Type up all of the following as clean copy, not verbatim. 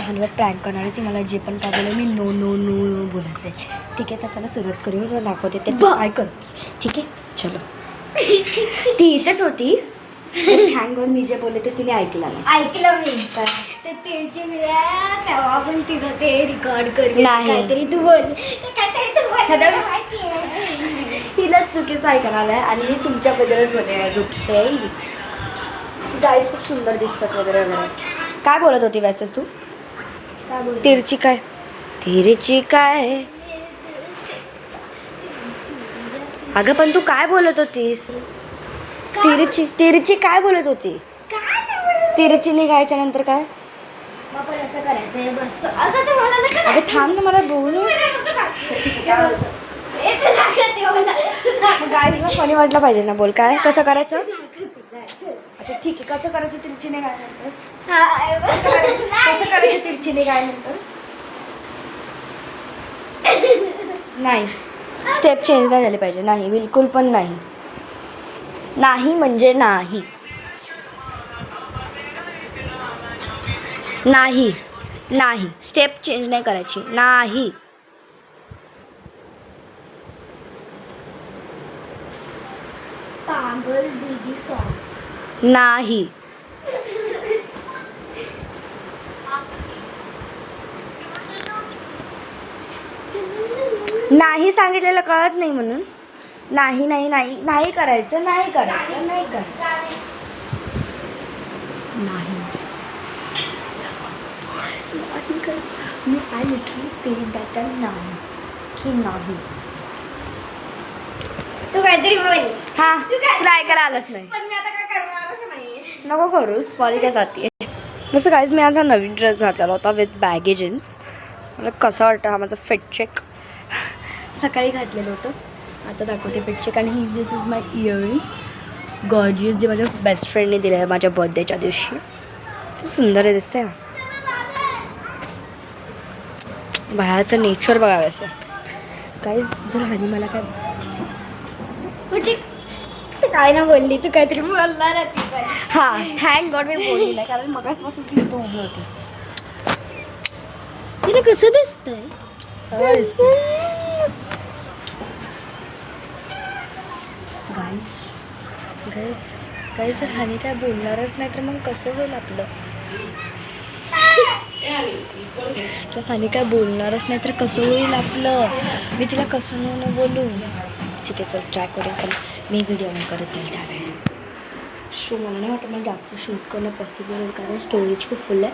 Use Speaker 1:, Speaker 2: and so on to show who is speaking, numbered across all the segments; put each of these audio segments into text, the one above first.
Speaker 1: हानीवर prank करणार आहे. ती मला जे पण काय बोललं मी नो नो नो नो बोलायचं आहे. ठीक आहे, तर चला सुरुवात करूया. तुला दाखवते ते काय कर. ठीक आहे, चलो. ती इथेच होती. थँक गॉड मी जे बोलले ते तिने ऐकलं
Speaker 2: मी ते तिळची तेव्हा पण तिचं ते रेकॉर्ड कर
Speaker 1: नाही.
Speaker 2: काहीतरी तू बोल काहीतरी तू बोल.
Speaker 1: हिलाच चुकीचं ऐकायला आलं आहे आणि मी तुमच्याबद्दलच बोलले चुकी. गाईस खूप सुंदर दिसतात वगैरे वगैरे. काय बोलत होती वैसेच तू?
Speaker 2: काय बोल
Speaker 1: तिरची काय तिरची काय? अगं पण तू काय बोलत होतीस? तिरची काय बोलत होती? तिरची निघायच्या नंतर काय?
Speaker 2: पण असं करायचंय बस असं ते मला नका.
Speaker 1: अगं थांब ना, मला बोलू. गाईजला फनी वाटलं पाहिजे ना. बोल काय कसं करायचं? अच्छा ठीक आहे, कसं करायचं तिरची निघाल्यानंतर? कसं करायचं तिरची निघाल्यानंतर? नाही, स्टेप चेंज नाही झाली पाहिजे. नाही, बिलकुल पण नाही. नाही म्हणजे नाही. नाही नाही, स्टेप चेंज नाही करायची. नाही
Speaker 2: पागल दीदी सॉन्ग
Speaker 1: नाही. नाही सांगितलेलं कळत नाही म्हणून. नाही नाही नाही नाही करायचं. नाही करायचं. नाही करायचं. नाही. मी आय लिटरली सेड दॅट नाही की नाही.
Speaker 2: तू काहीतरी बोल.
Speaker 1: हां, तुला ऐकायला आलंच नाही.
Speaker 2: पण मी आता काय करणारच नाही.
Speaker 1: नको करूस, पॉली काय जाते. जसं काहीच मी आज हा नवीन ड्रेस घातलेला होता विथ बॅगी जीन्स. मला कसा वाटतं हा माझा फिट चेक. सकाळी घातलेलं होतं. आता दाखवते फिट चेक. आणि दिस इज माय इयरिंग्स गॉर्जियस, जे माझ्या बेस्ट फ्रेंडने दिलं आहे माझ्या बर्थडेच्या दिवशी. सुंदर आहे, दिसतंय. बाहेरचं नेचर बघावं असं. काहीच जर हानी मला काय
Speaker 2: तू काय ना बोलली, तू काहीतरी बोलणार आहे.
Speaker 1: हां, थँक गॉड मी बोलली नाही, कारण मगाचपासून ती इथं उभी होती.
Speaker 2: तिला कसं दिसतंय?
Speaker 1: सगळं दिसतं. गाईस जर हानी काय बोलणारच नाही तर मग कसं होईल आपलं? तर हानी काय बोलणारच नाही तर कसं होईल आपलं? मी तिला कसं नाही बोलू? ठीक आहे, चल ट्राय करू. पण मी व्हिडिओ ऑन करत जाईल त्यावेळेस. मला नाही वाटत मला जास्त शूट करणं पॉसिबल होईल, कारण स्टोरेज खूप फुल आहे.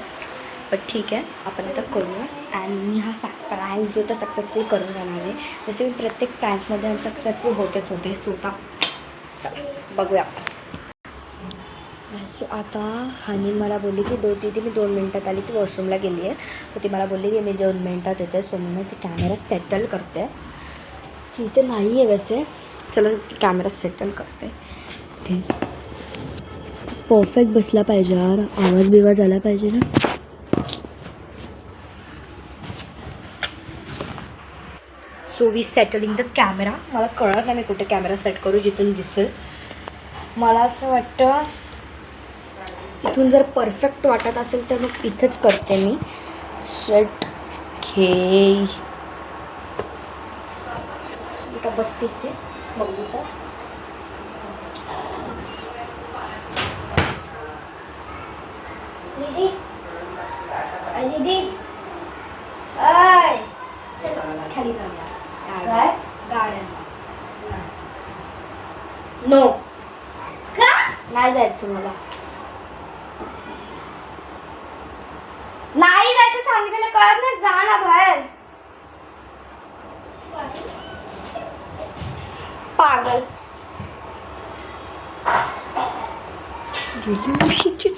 Speaker 1: पण ठीक आहे, आपण आता करूया. अँड मी हा प्रँक जो तर सक्सेसफुल करून जाणार आहे. जसे मी प्रत्येक प्रँकमध्ये अनसक्सेसफुल होतेच होते. स्वतः चला बघूया आपण. सो आता हानी मला बोलली की मी 2 मिनटात आली. ती वॉशरूमला गेली आहे. तर ती मला बोलली की मी 2 मिनटात येते. सो मी ते कॅमेरा सेटल करते. ती इथे नाही आहे वैसे. चला कॅमेरा सेटल करते. ठीक, परफेक्ट बसला पाहिजे यार. आवाज बिवाज आला पाहिजे ना. So we settling the camera. मला कळत नाही मी कुठे कॅमेरा सेट करू जिथून दिसेल. मला असं वाटतं इथून जर परफेक्ट वाटत असेल तर मग इथंच करते मी सेट. घे आता बसते इथे बघूचा.
Speaker 2: दीदी दीदी आय चल खाली जाऊया.
Speaker 1: काय
Speaker 2: गार्डन
Speaker 1: नो
Speaker 2: का
Speaker 1: नाही जायचं मला. नाही जायचं सांगितलेलं कळत नाही. जा ना बाहेर. पागल. गेली उशीची